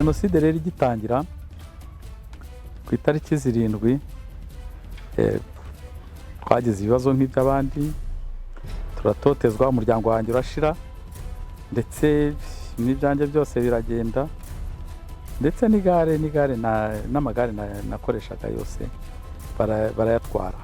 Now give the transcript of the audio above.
Genocide rero igitangira ku itariki 7 twagize ibibazo nk'iby'abandi, turatotezwa, umuryango wanjye urashira, ndetse n'ibyanjye byose biragenda, ndetse n'amagare nakoreshaga yose barayatwara.